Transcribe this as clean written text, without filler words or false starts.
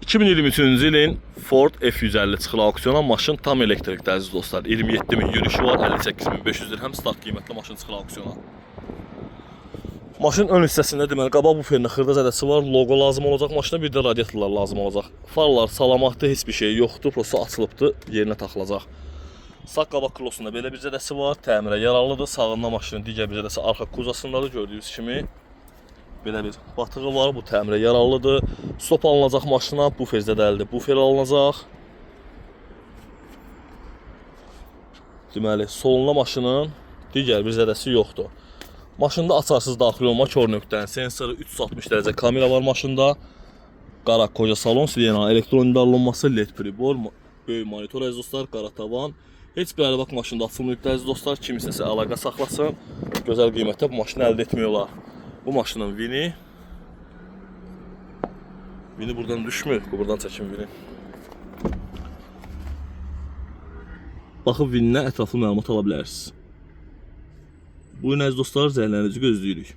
2023-cü ilin Ford F-150 çıxılı auksyona maşın tam elektrikdə əziz dostlar. 27.000 yürüyüşü var, 58.500 dirhəm start qiymətli maşın çıxılı auksyona. Maşın ön hissəsində deməli qabaq buferində xırda zədəsi var, loqo lazım olacaq maşına, bir də radiatorlar lazım olacaq. Farlar salamatdır, heç bir şey yoxdur, prosta açılıbdır, yerinə taxılacaq. Sağ qabaq krosunda belə bir zədəsi var, təmirə yararlıdır. Sağında maşının digər bir zədəsi arxa kuzasındadır, gördüyünüz kimi. Belə bir batığı var, bu təmirə yararlıdır. Stop alınacaq maşına, bufer zədəlidir, bufer alınacaq. Deməli, solunda maşının digər bir zədəsi yoxdur. Maşında açarsız daxil olma kör nöqtənin sensoru, 360 dərəcə kamera var maşında. Qara koca salon, silena, elektron idarlanması, LED pribor, böyük monitor əziz dostlar, qara tavan. Heç bir ələ bax maşında açılmayıbdır əziz dostlar, kimisəsə əlaqə saxlasın. Gözəl qiymətdə bu maşını əldə etmək olar. Bu maşının vini buradan düşmür, buradan çəkin vini. Baxıb vininə ətraflı məlumat ala bilərsiniz. Buyurun əziz dostlar, zəhərlərinizi gözləyirik.